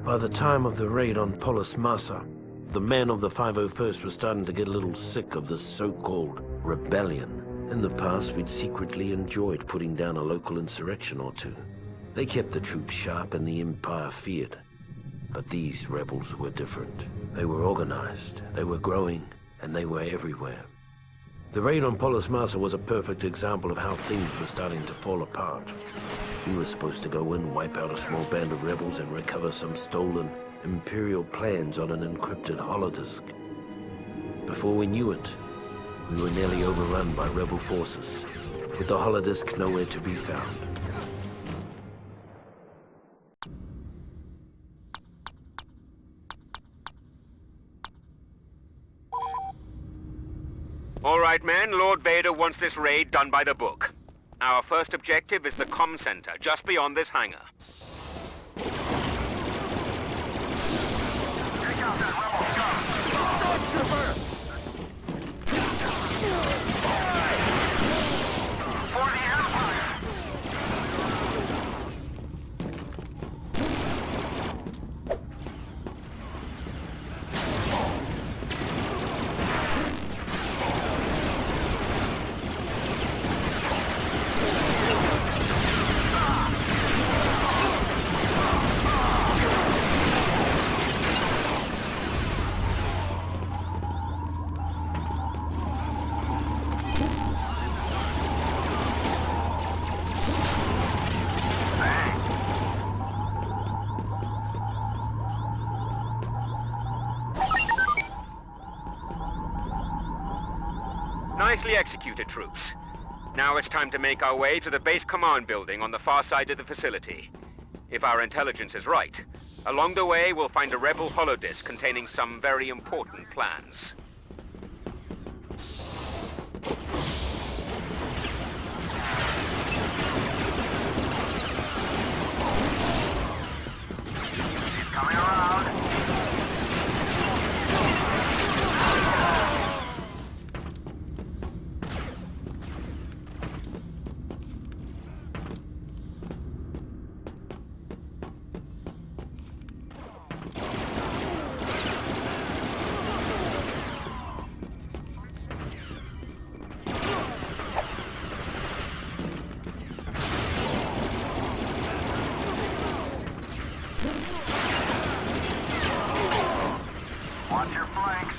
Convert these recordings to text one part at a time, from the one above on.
By the time of the raid on Polis Massa, the men of the 501st were starting to get a little sick of this so-called rebellion. In the past, we'd secretly enjoyed putting down a local insurrection or two. They kept the troops sharp and the Empire feared. But these rebels were different. They were organized, they were growing, and they were everywhere. The raid on Polis Massa was a perfect example of how things were starting to fall apart. We were supposed to go in, wipe out a small band of rebels, and recover some stolen Imperial plans on an encrypted holodisk. Before we knew it, we were nearly overrun by rebel forces, with the holodisk nowhere to be found. All right, men, Lord Vader wants this raid done by the book. Our first objective is the comm center, just beyond this hangar. Nicely executed, troops. Now it's time to make our way to the base command building on the far side of the facility. If our intelligence is right, along the way we'll find a rebel holodisk containing some very important plans. He's coming around. Watch your flanks.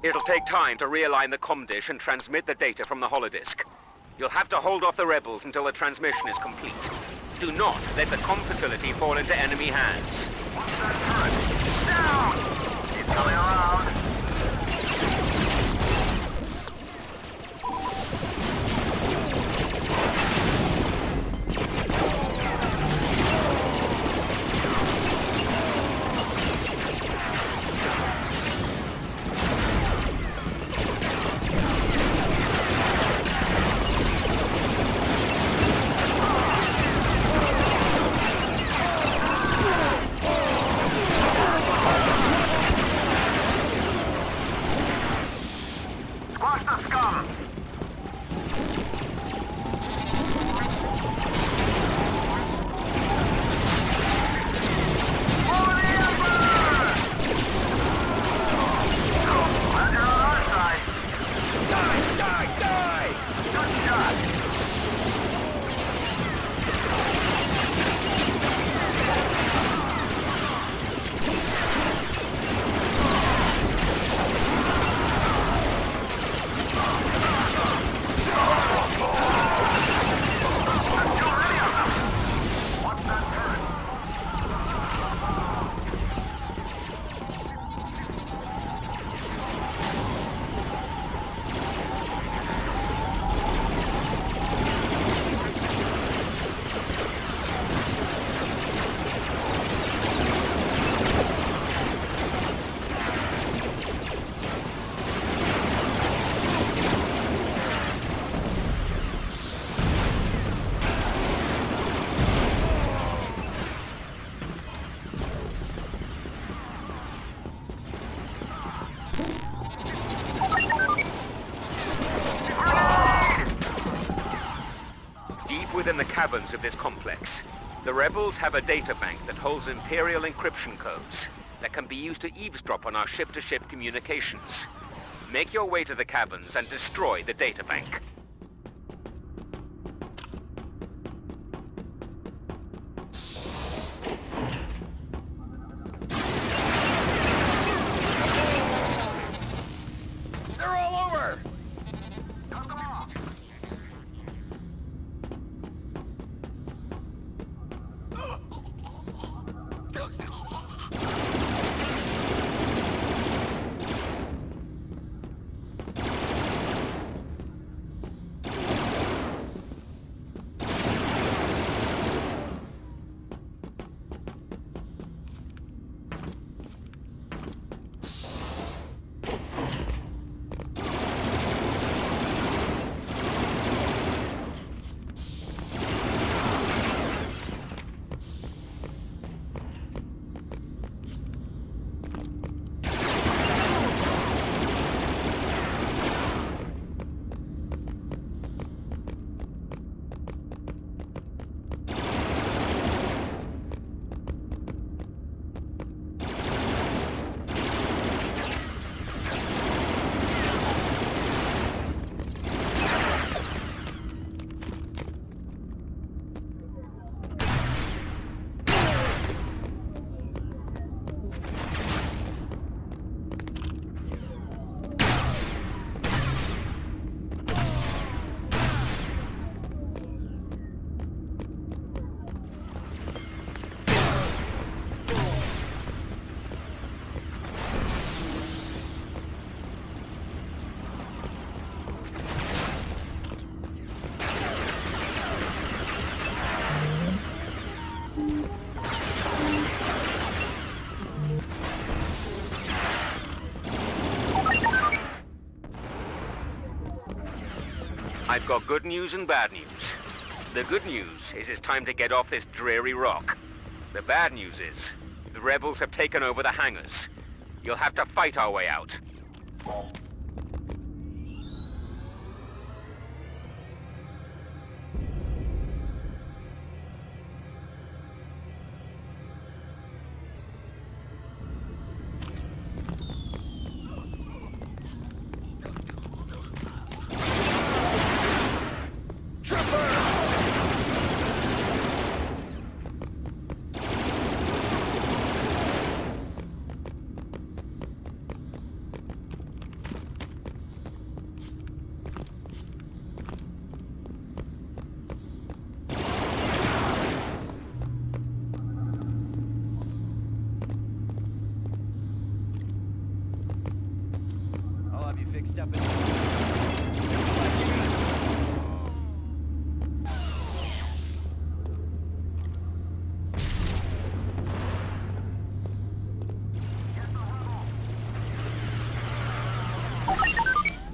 It'll take time to realign the comm dish and transmit the data from the holodisk. You'll have to hold off the rebels until the transmission is complete. Do not let the comm facility fall into enemy hands. Watch that turret! Down! Keep coming around. in the caverns of this complex. The rebels have a data bank that holds Imperial encryption codes that can be used to eavesdrop on our ship-to-ship communications. Make your way to the caverns and destroy the data bank. They're all over! I've got good news and bad news. The good news is it's time to get off this dreary rock. The bad news is the rebels have taken over the hangars. You'll have to fight our way out. I'll have you fixed up in They're flanking us.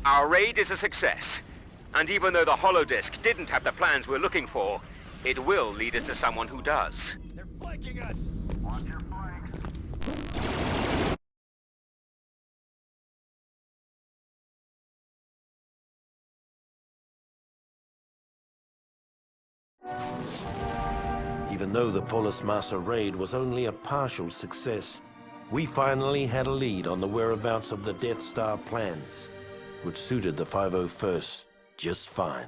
Our raid is a success. And even though the holodisk didn't have the plans we're looking for, it will lead us to someone who does. They're flanking us! Watch your flanks. Even though the Polis Massa raid was only a partial success, we finally had a lead on the whereabouts of the Death Star plans, which suited the 501st just fine.